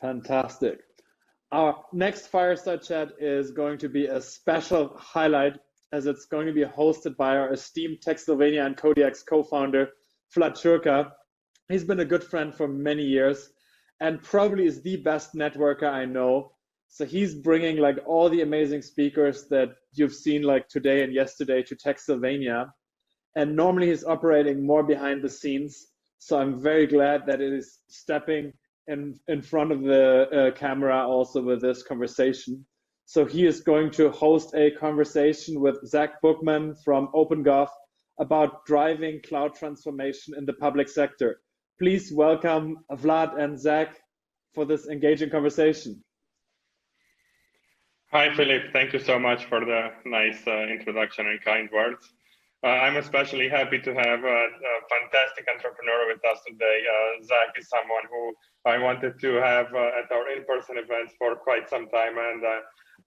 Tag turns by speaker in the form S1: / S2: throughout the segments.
S1: Fantastic. Our next fireside chat is going to be a special highlight as it's going to be hosted by our esteemed Techsylvania and Kodiak's co-founder, Vlad Ciurca. He's been a good friend for many years and probably is the best networker I know. So he's bringing like all the amazing speakers that you've seen like today and yesterday to Techsylvania. And normally he's operating more behind the scenes. So I'm very glad that it is stepping in front of the camera also with this conversation. So he is going to host a conversation with Zach Bookman from OpenGov about driving cloud transformation in the public sector. Please welcome Vlad and Zach for this engaging conversation.
S2: Hi, Philip. Thank you so much for the nice introduction and kind words. I'm especially happy to have a fantastic entrepreneur with us today. Zach is someone who I wanted to have at our in-person events for quite some time, and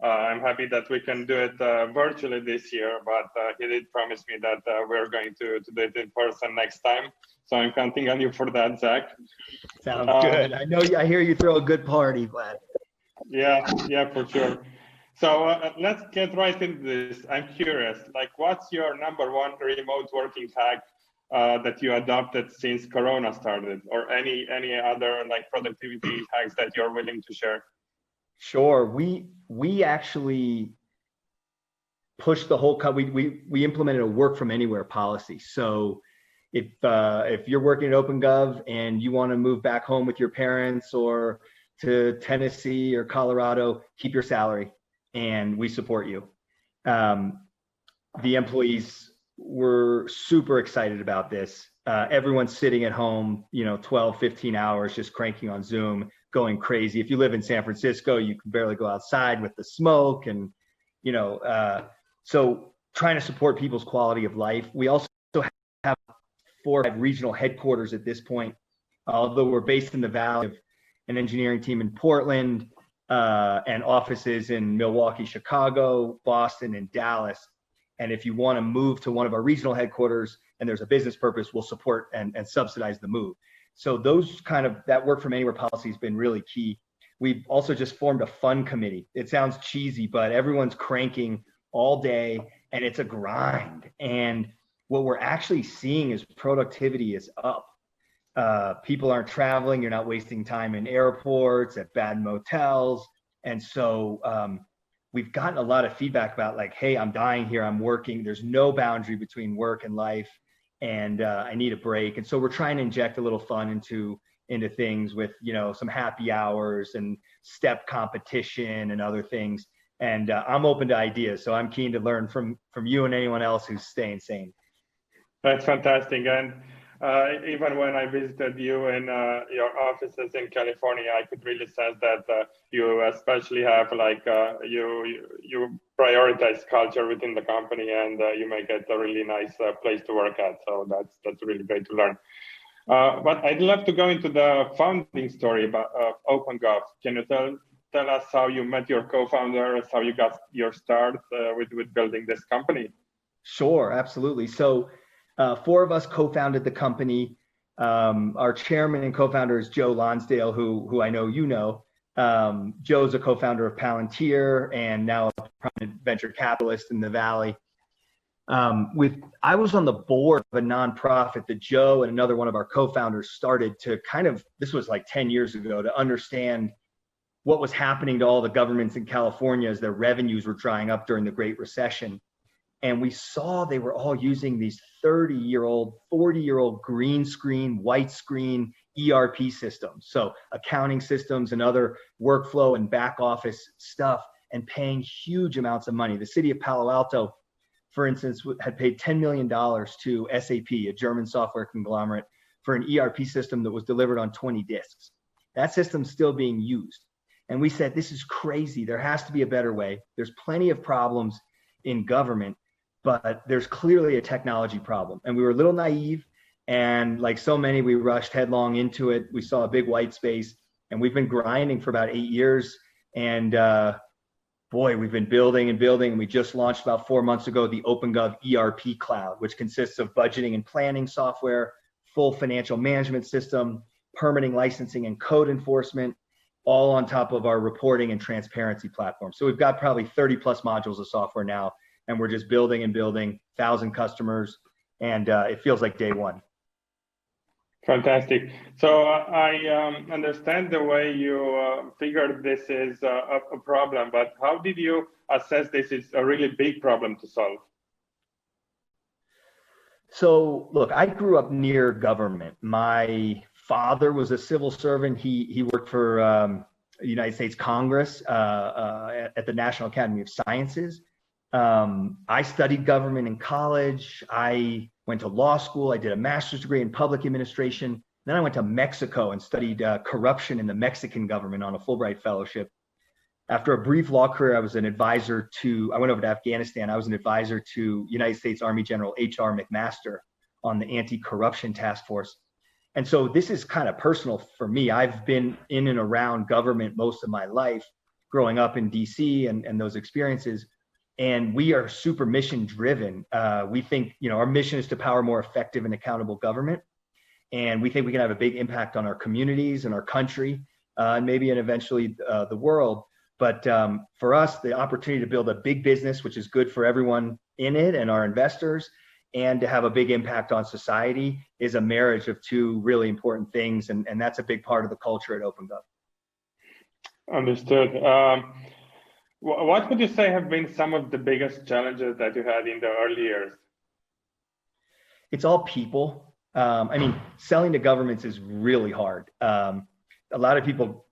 S2: I'm happy that we can do it virtually this year, but he did promise me that we're going to do it in person next time. So I'm counting on you for that, Zach.
S3: Sounds good. I hear you throw a good party, Vlad.
S2: Yeah, for sure. So let's get right into this. I'm curious, like, what's your number one remote working hack that you adopted since Corona started, or any other like productivity hacks that you're willing to share?
S3: Sure. We actually pushed the whole we implemented a work from anywhere policy. So if you're working at OpenGov and you want to move back home with your parents or to Tennessee or Colorado, keep your salary and we support you. The employees were super excited about this. Everyone's sitting at home, 12, 15 hours, just cranking on Zoom, going crazy. If you live in San Francisco, you can barely go outside with the smoke and, so trying to support people's quality of life. We also have 4 or 5 regional headquarters at this point, although we're based in the Valley, of an engineering team in Portland, and offices in Milwaukee, Chicago, Boston, and Dallas. And if you want to move to one of our regional headquarters and there's a business purpose, we'll support and subsidize the move. So that work from anywhere policy has been really key. We've also just formed a fun committee. It sounds cheesy, but everyone's cranking all day and it's a grind. And what we're actually seeing is productivity is up. People aren't traveling, you're not wasting time in airports, at bad motels. And so we've gotten a lot of feedback about like, hey, I'm dying here, I'm working, there's no boundary between work and life, and I need a break. And so we're trying to inject a little fun into things with, some happy hours and step competition and other things. And I'm open to ideas, so I'm keen to learn from you and anyone else who's staying sane.
S2: That's fantastic. And even when I visited you in your offices in California, I could really sense that you especially have like you prioritize culture within the company, and you make it a really nice place to work at. So that's really great to learn. But I'd love to go into the founding story of OpenGov. Can you tell us how you met your co-founders, how you got your start with building this company?
S3: Sure, absolutely. So 4 of us co-founded the company. Our chairman and co-founder is Joe Lonsdale, who I know you know. Joe's a co-founder of Palantir and now a prominent venture capitalist in the Valley. I was on the board of a nonprofit that Joe and another one of our co-founders started to this was like 10 years ago, to understand what was happening to all the governments in California as their revenues were drying up during the Great Recession. And we saw they were all using these 30-year-old, 40-year-old green screen, white screen ERP systems. So accounting systems and other workflow and back office stuff, and paying huge amounts of money. The city of Palo Alto, for instance, had paid $10 million to SAP, a German software conglomerate, for an ERP system that was delivered on 20 disks. That system's still being used. And we said, this is crazy. There has to be a better way. There's plenty of problems in government, but there's clearly a technology problem. And we were a little naive, and like so many, we rushed headlong into it. We saw a big white space, and we've been grinding for about 8 years. And boy, we've been building and building. And we just launched about 4 months ago the OpenGov ERP Cloud, which consists of budgeting and planning software, full financial management system, permitting, licensing, and code enforcement. all on top of our reporting and transparency platform. So we've got probably 30 plus modules of software now, and we're just building and building, 1,000 customers, and it feels like day one.
S2: Fantastic. So I understand the way you figured this is a problem, but how did you assess this is a really big problem to solve?
S3: So look, I grew up near government. My father was a civil servant. He worked for the United States Congress at the National Academy of Sciences. I studied government in college. I went to law school. I did a master's degree in public administration. Then I went to Mexico and studied corruption in the Mexican government on a Fulbright fellowship. After a brief law career, I went over to Afghanistan. I was an advisor to United States Army General H.R. McMaster on the anti-corruption task force. And so this is kind of personal for me. I've been in and around government most of my life, growing up in DC and those experiences. And we are super mission driven. We think, our mission is to power more effective and accountable government. And we think we can have a big impact on our communities and our country, and maybe and eventually the world. But for us, the opportunity to build a big business, which is good for everyone in it and our investors, and to have a big impact on society is a marriage of two really important things. And that's a big part of the culture at OpenGov.
S2: Understood. What would you say have been some of the biggest challenges that you had in the early years?
S3: It's all people. Selling to governments is really hard. A lot of people,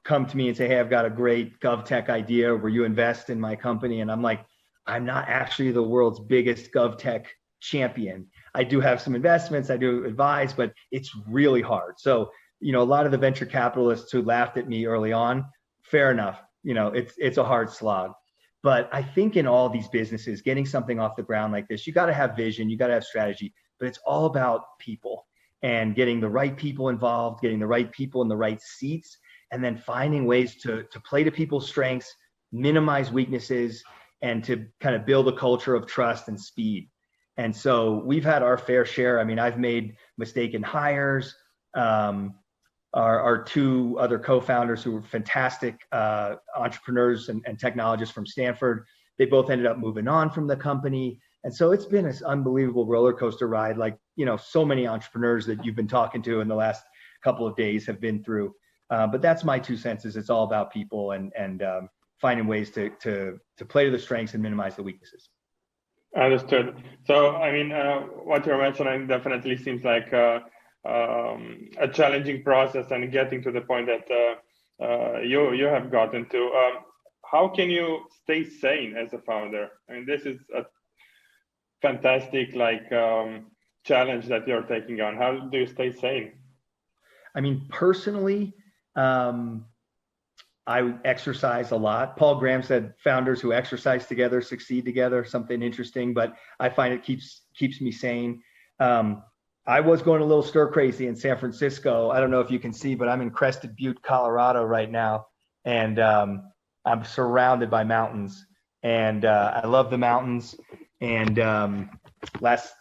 S3: come to me and say, hey, I've got a great GovTech idea where you invest in my company. And I'm like, I'm not actually the world's biggest GovTech champion. I do have some investments, I do advise, but it's really hard. So, a lot of the venture capitalists who laughed at me early on, fair enough. It's a hard slog. But I think in all these businesses, getting something off the ground like this, you got to have vision, you got to have strategy, but it's all about people and getting the right people involved, getting the right people in the right seats, and then finding ways to play to people's strengths, minimize weaknesses, and to kind of build a culture of trust and speed. And so we've had our fair share. I've made mistaken hires. Our two other co-founders who were fantastic entrepreneurs and technologists from Stanford, they both ended up moving on from the company. And so it's been this unbelievable roller coaster ride, like, so many entrepreneurs that you've been talking to in the last couple of days have been through. But that's my 2 cents. It's all about people and finding ways to play to the strengths and minimize the weaknesses.
S2: Understood. So, what you're mentioning definitely seems like a challenging process, and getting to the point that you have gotten to. How can you stay sane as a founder? This is a fantastic challenge that you're taking on. How do you stay sane?
S3: Personally, I exercise a lot. Paul Graham said founders who exercise together succeed together, something interesting, but I find it keeps me sane. I was going a little stir crazy in San Francisco. I don't know if you can see, but I'm in Crested Butte, Colorado right now. And I'm surrounded by mountains, and I love the mountains. And last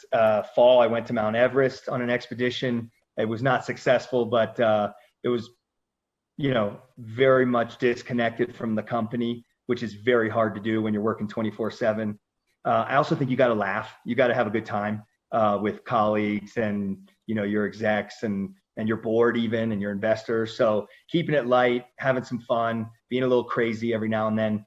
S3: fall, I went to Mount Everest on an expedition. It was not successful, but it was, very much disconnected from the company, which is very hard to do when you're working 24/7. I also think you got to laugh. You got to have a good time with colleagues and, your execs and your board even, and your investors. So keeping it light, having some fun, being a little crazy every now and then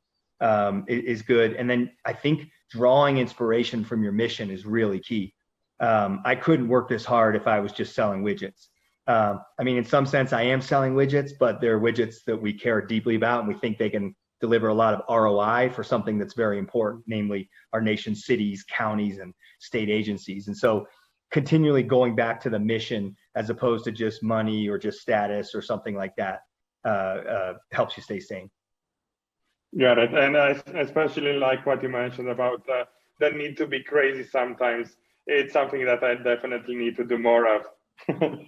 S3: is good. And then I think drawing inspiration from your mission is really key. I couldn't work this hard if I was just selling widgets. In some sense, I am selling widgets, but they're widgets that we care deeply about, and we think they can deliver a lot of ROI for something that's very important, namely our nation's cities, counties, and state agencies. And so continually going back to the mission as opposed to just money or just status or something like that helps you stay sane.
S2: Got it. And I especially like what you mentioned about the need to be crazy sometimes. It's something that I definitely need to do more of.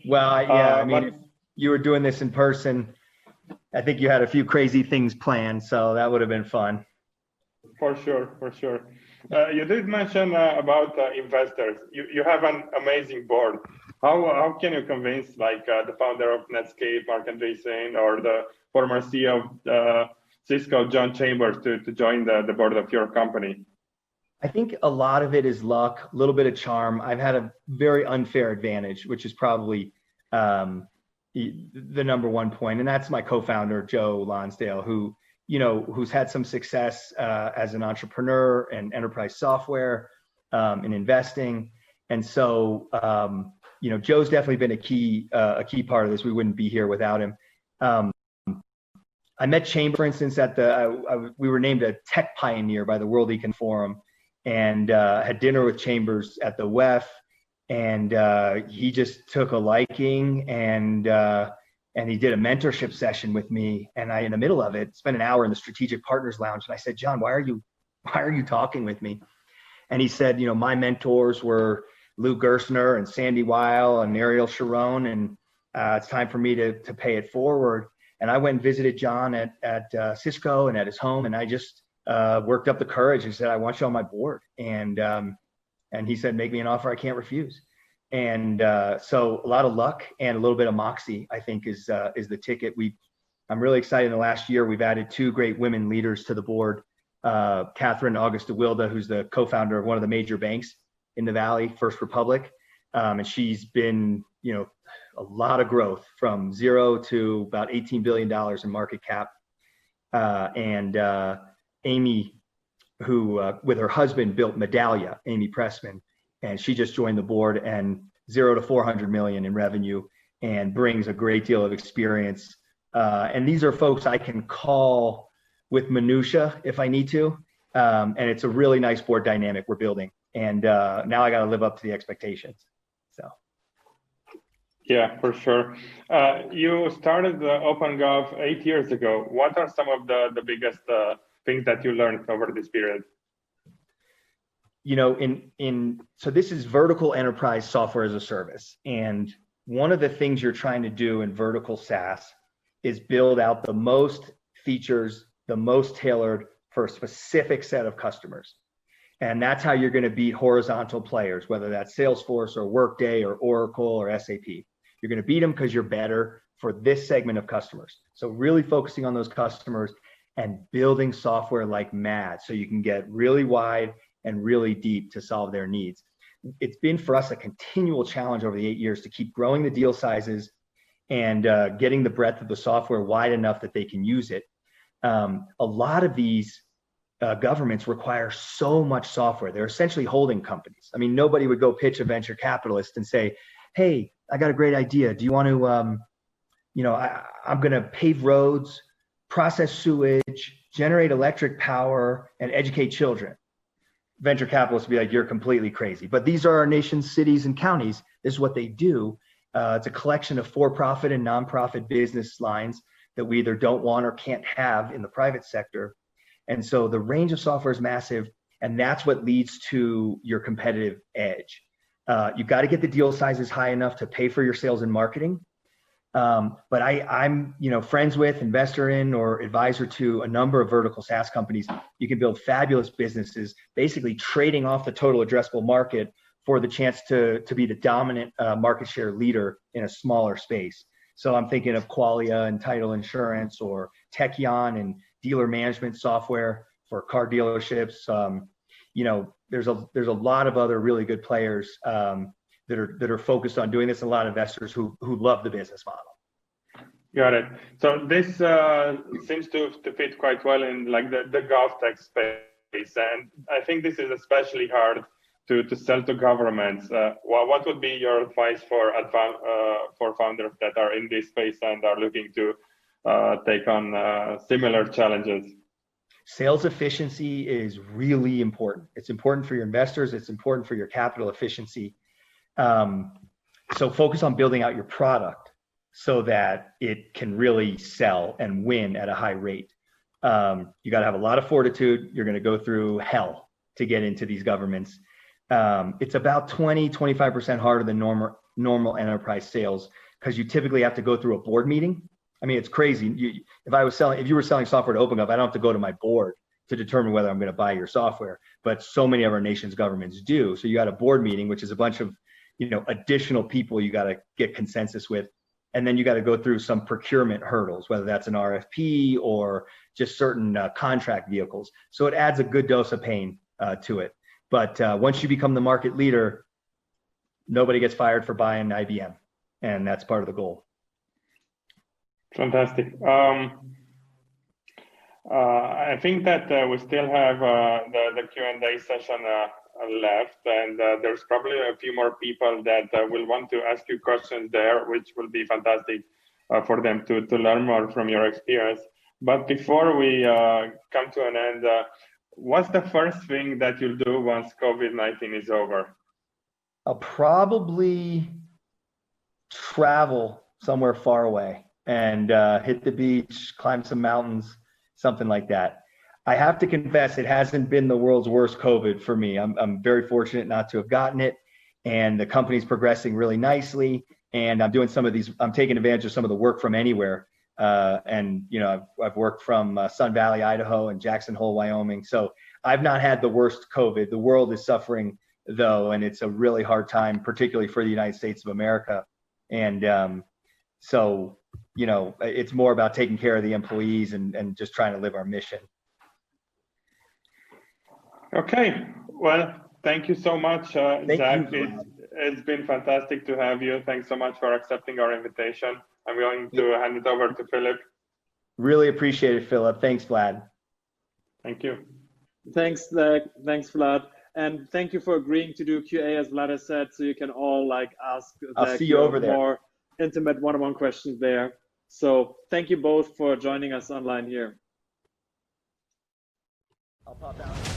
S3: Well, yeah, if you were doing this in person, I think you had a few crazy things planned, so that would have been fun.
S2: For sure. You did mention about investors. You have an amazing board. How can you convince the founder of Netscape, Mark Andreessen, or the former CEO of Cisco, John Chambers, to join the board of your company?
S3: I think a lot of it is luck, a little bit of charm. I've had a very unfair advantage, which is probably the number one point, and that's my co-founder, Joe Lonsdale, who's had some success as an entrepreneur and enterprise software in investing. And so, Joe's definitely been a key part of this. We wouldn't be here without him. I met Chambers, for instance, we were named a tech pioneer by the World Economic Forum, and had dinner with Chambers at the WEF, and he just took a liking, and he did a mentorship session with me, and I, in the middle of it, spent an hour in the Strategic Partners Lounge, and I said, John, why are you talking with me? And he said, my mentors were Lou Gerstner and Sandy Weil and Ariel Sharon, and it's time for me to pay it forward. And I went and visited John at Cisco and at his home, and I just worked up the courage and said, I want you on my board. And he said, make me an offer I can't refuse. And so a lot of luck and a little bit of moxie, I think, is the ticket. I'm really excited. In the last year, we've added 2 great women leaders to the board. Catherine Augusta Wilda, who's the co-founder of one of the major banks in the Valley, First Republic. And she's been, a lot of growth from 0 to about $18 billion in market cap. And Amy, who with her husband built Medallia, Amy Pressman, and she just joined the board, and 0 to 400 million in revenue, and brings a great deal of experience. And these are folks I can call with minutia if I need to. And it's a really nice board dynamic we're building. And now I got to live up to the expectations. So.
S2: Yeah, for sure. You started the OpenGov 8 years ago. What are some of the biggest things that you learned over this period? So this is vertical enterprise software as a service. And one of the things you're trying to do in vertical SaaS is build out the most features, the most tailored for a specific set of customers. And that's how you're going to beat horizontal players, whether that's Salesforce or Workday or Oracle or SAP. You're going to beat them because you're better for this segment of customers. So really focusing on those customers and building software like mad so you can get really wide and really deep to solve their needs. It's been for us a continual challenge over the 8 years to keep growing the deal sizes and getting the breadth of the software wide enough that they can use it. A lot of these governments require so much software. They're essentially holding companies. I mean, nobody would go pitch a venture capitalist and say, hey, I got a great idea. Do you want to, I'm going to pave roads, process sewage, generate electric power, and educate children. Venture capitalists would be like, you're completely crazy. But these are our nation's cities and counties. This is what they do. It's a collection of for-profit and nonprofit business lines that we either don't want or can't have in the private sector. And so the range of software is massive, and that's what leads to your competitive edge. You've got to get the deal sizes high enough to pay for your sales and marketing. But I'm friends with, investor in, or advisor to a number of vertical SaaS companies. You can build fabulous businesses, basically trading off the total addressable market for the chance to be the dominant market share leader in a smaller space. So I'm thinking of Qualia and title insurance, or Techion and dealer management software for car dealerships. There's a lot of other really good players that are focused on doing this, and a lot of investors who love the business model. Got it. So this seems to fit quite well in like the GovTech space, and I think this is especially hard to sell to governments. What would be your advice for founders that are in this space and are looking to take on similar challenges?
S3: Sales efficiency is really important. It's important for your investors. It's important for your capital efficiency. So focus on building out your product so that it can really sell and win at a high rate. You got to have a lot of fortitude. You're going to go through hell to get into these governments. It's about 20-25% harder than normal enterprise sales, because you typically have to go through a board meeting. I mean, it's crazy. If you were selling software to OpenGov, I don't have to go to my board to determine whether I'm going to buy your software, but so many of our nation's governments do. So you got a board meeting, which is a bunch of, additional people you got to get consensus with. and then you got to go through some procurement hurdles, whether that's an RFP or just certain contract vehicles. So it adds a good dose of pain to it. But once you become the market leader, nobody gets fired for buying IBM, and that's part of the goal.
S2: Fantastic. I think that we still have the Q&A session left, and there's probably a few more people that will want to ask you questions there, which will be fantastic for them to learn more from your experience. But before we come to an end, what's the first thing that you'll do once COVID-19 is over?
S3: I'll probably travel somewhere far away and hit the beach, climb some mountains, something like that. I have to confess, it hasn't been the world's worst COVID for me. I'm very fortunate not to have gotten it, and the company's progressing really nicely. And I'm doing some of these, I'm taking advantage of some of the work from anywhere. And, you know, I've worked from Sun Valley, Idaho and Jackson Hole, Wyoming. So I've not had the worst COVID. The world is suffering though, and it's a really hard time, particularly for the United States of America. And so, you know, it's more about taking care of the employees and just trying to live our mission.
S2: Okay, well, thank you so much, Zach. It's been fantastic to have you. Thanks so much for accepting our invitation. I'm going to hand it over to Philip.
S3: Really appreciate it, Philip. Thanks, Vlad.
S2: Thank you.
S1: Thanks, Zach. Thanks, Vlad. And thank you for agreeing to do QA, as Vlad has said, so you can all like ask
S3: I'll see you over there.
S1: More intimate one-on-one questions there. So thank you both for joining us online here.
S3: I'll pop out.